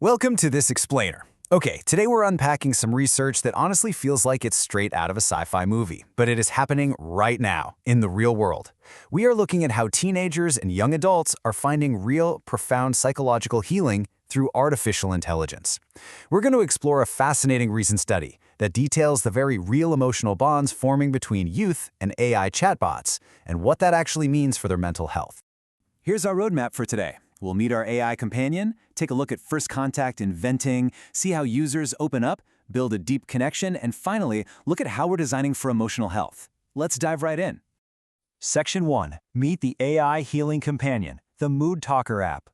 Welcome to this explainer. Okay, today we're unpacking some research that honestly feels like it's straight out of a sci-fi movie, but it is happening right now, in the real world. We are looking at how teenagers and young adults are finding real, profound psychological healing through artificial intelligence. We're going to explore a fascinating recent study that details the very real emotional bonds forming between youth and AI chatbots, and what that actually means for their mental health. Here's our roadmap for today. We'll meet our AI companion, take a look at first contact in venting, see how users open up, build a deep connection, and finally, look at how we're designing for emotional health. Let's dive right in. Section 1. Meet the AI Healing Companion, the Mood Talker app.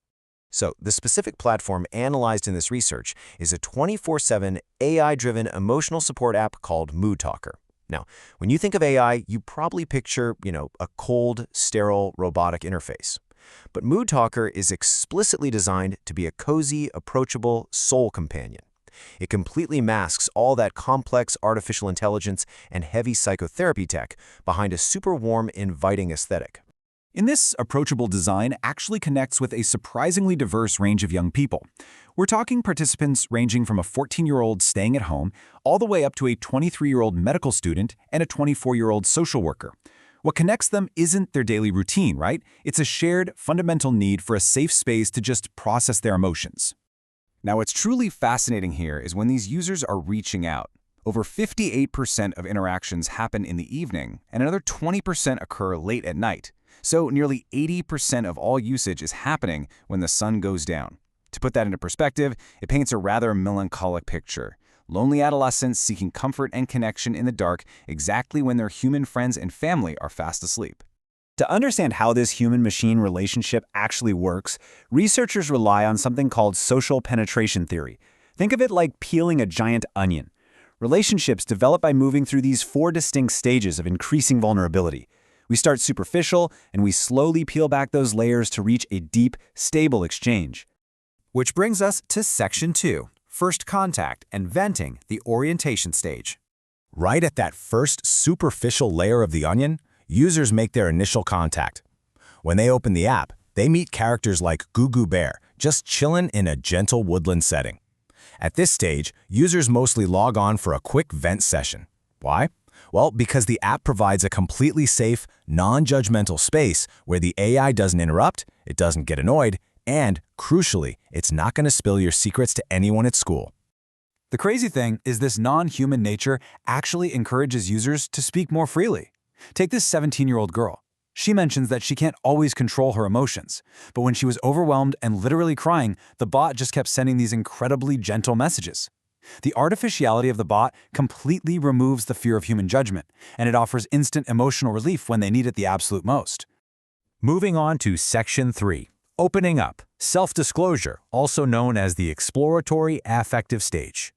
So, the specific platform analyzed in this research is a 24/7 AI-driven emotional support app called Mood Talker. Now, when you think of AI, you probably picture, a cold, sterile, robotic interface. But Mood Talker is explicitly designed to be a cozy, approachable soul companion. It completely masks all that complex artificial intelligence and heavy psychotherapy tech behind a super warm, inviting aesthetic. In this approachable design actually connects with a surprisingly diverse range of young people. We're talking participants ranging from a 14-year-old staying at home all the way up to a 23-year-old medical student and a 24-year-old social worker. What connects them isn't their daily routine, right? It's a shared, fundamental need for a safe space to just process their emotions. Now, what's truly fascinating here is when these users are reaching out. Over 58% of interactions happen in the evening, and another 20% occur late at night. So nearly 80% of all usage is happening when the sun goes down. To put that into perspective, it paints a rather melancholic picture. Lonely adolescents seeking comfort and connection in the dark exactly when their human friends and family are fast asleep. To understand how this human-machine relationship actually works, researchers rely on something called social penetration theory. Think of it like peeling a giant onion. Relationships develop by moving through these 4 distinct stages of increasing vulnerability. We start superficial, and we slowly peel back those layers to reach a deep, stable exchange. Which brings us to Section 2. First contact and venting, the orientation stage. Right at that first superficial layer of the onion, users make their initial contact. When they open the app, they meet characters like Goo Goo Bear, just chillin' in a gentle woodland setting. At this stage, users mostly log on for a quick vent session. Why? Well, because the app provides a completely safe, non-judgmental space where the AI doesn't interrupt, it doesn't get annoyed, and, crucially, it's not going to spill your secrets to anyone at school. The crazy thing is this non-human nature actually encourages users to speak more freely. Take this 17-year-old girl. She mentions that she can't always control her emotions, but when she was overwhelmed and literally crying, the bot just kept sending these incredibly gentle messages. The artificiality of the bot completely removes the fear of human judgment, and it offers instant emotional relief when they need it the absolute most. Moving on to Section 3. Opening up, self-disclosure, also known as the exploratory affective stage.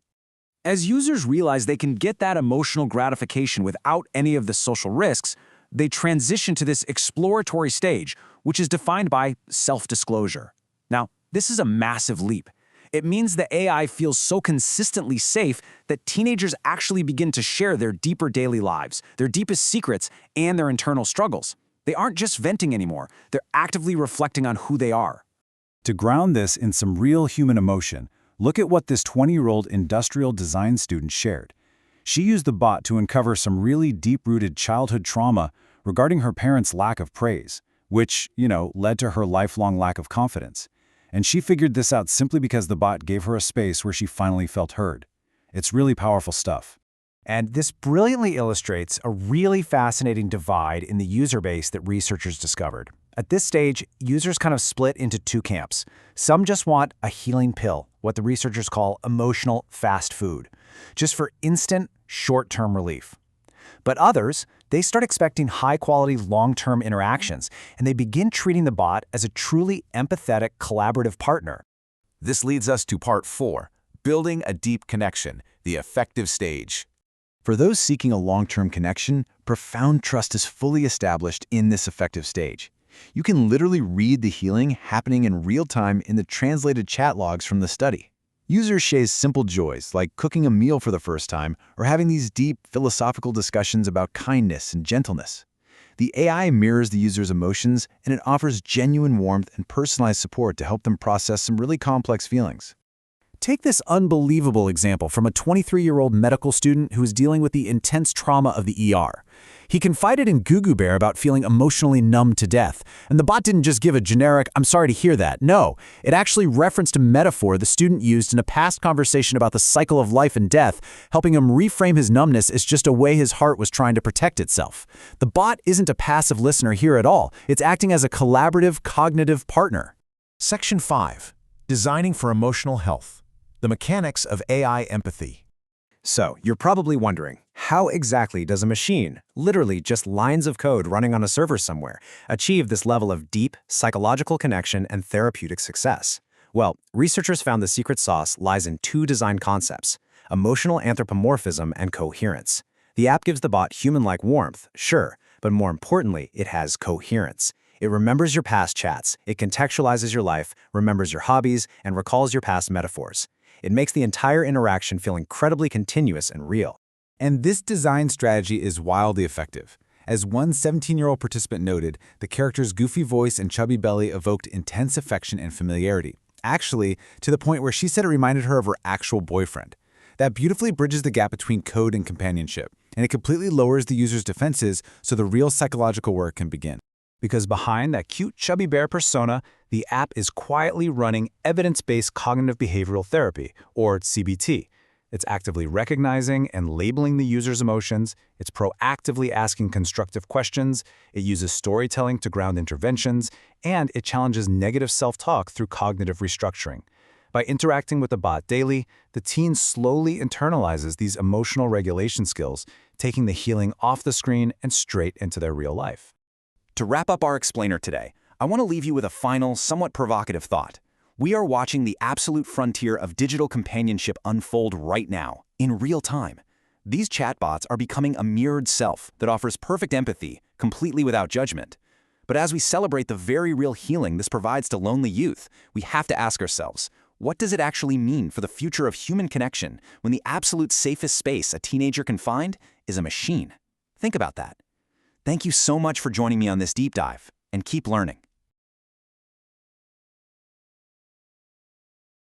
As users realize they can get that emotional gratification without any of the social risks, they transition to this exploratory stage, which is defined by self-disclosure. Now, this is a massive leap. It means the AI feels so consistently safe that teenagers actually begin to share their deeper daily lives, their deepest secrets, and their internal struggles. They aren't just venting anymore, they're actively reflecting on who they are. To ground this in some real human emotion, look at what this 20-year-old industrial design student shared. She used the bot to uncover some really deep-rooted childhood trauma regarding her parents' lack of praise, which, led to her lifelong lack of confidence. And she figured this out simply because the bot gave her a space where she finally felt heard. It's really powerful stuff. And this brilliantly illustrates a really fascinating divide in the user base that researchers discovered. At this stage, users kind of split into 2 camps. Some just want a healing pill, what the researchers call emotional fast food, just for instant, short-term relief. But others, they start expecting high-quality, long-term interactions, and they begin treating the bot as a truly empathetic, collaborative partner. This leads us to Part 4, building a deep connection, the affective stage. For those seeking a long-term connection, profound trust is fully established in this affective stage. You can literally read the healing happening in real time in the translated chat logs from the study. Users share simple joys like cooking a meal for the first time or having these deep philosophical discussions about kindness and gentleness. The AI mirrors the user's emotions, and it offers genuine warmth and personalized support to help them process some really complex feelings. Take this unbelievable example from a 23-year-old medical student who is dealing with the intense trauma of the ER. He confided in Goo Bear about feeling emotionally numb to death, and the bot didn't just give a generic, "I'm sorry to hear that." No, it actually referenced a metaphor the student used in a past conversation about the cycle of life and death, helping him reframe his numbness as just a way his heart was trying to protect itself. The bot isn't a passive listener here at all. It's acting as a collaborative, cognitive partner. Section 5. Designing for Emotional Health. The Mechanics of AI Empathy. So, you're probably wondering, how exactly does a machine, literally just lines of code running on a server somewhere, achieve this level of deep, psychological connection and therapeutic success? Well, researchers found the secret sauce lies in two design concepts: emotional anthropomorphism and coherence. The app gives the bot human-like warmth, sure, but more importantly, it has coherence. It remembers your past chats, it contextualizes your life, remembers your hobbies, and recalls your past metaphors. It makes the entire interaction feel incredibly continuous and real. And this design strategy is wildly effective. As one 17-year-old participant noted, the character's goofy voice and chubby belly evoked intense affection and familiarity. Actually, to the point where she said it reminded her of her actual boyfriend. That beautifully bridges the gap between code and companionship, and it completely lowers the user's defenses so the real psychological work can begin. Because behind that cute chubby bear persona, the app is quietly running evidence-based cognitive behavioral therapy, or CBT. It's actively recognizing and labeling the user's emotions, it's proactively asking constructive questions, it uses storytelling to ground interventions, and it challenges negative self-talk through cognitive restructuring. By interacting with the bot daily, the teen slowly internalizes these emotional regulation skills, taking the healing off the screen and straight into their real life. To wrap up our explainer today, I want to leave you with a final, somewhat provocative thought. We are watching the absolute frontier of digital companionship unfold right now, in real time. These chatbots are becoming a mirrored self that offers perfect empathy, completely without judgment. But as we celebrate the very real healing this provides to lonely youth, we have to ask ourselves, what does it actually mean for the future of human connection when the absolute safest space a teenager can find is a machine? Think about that. Thank you so much for joining me on this deep dive, and keep learning.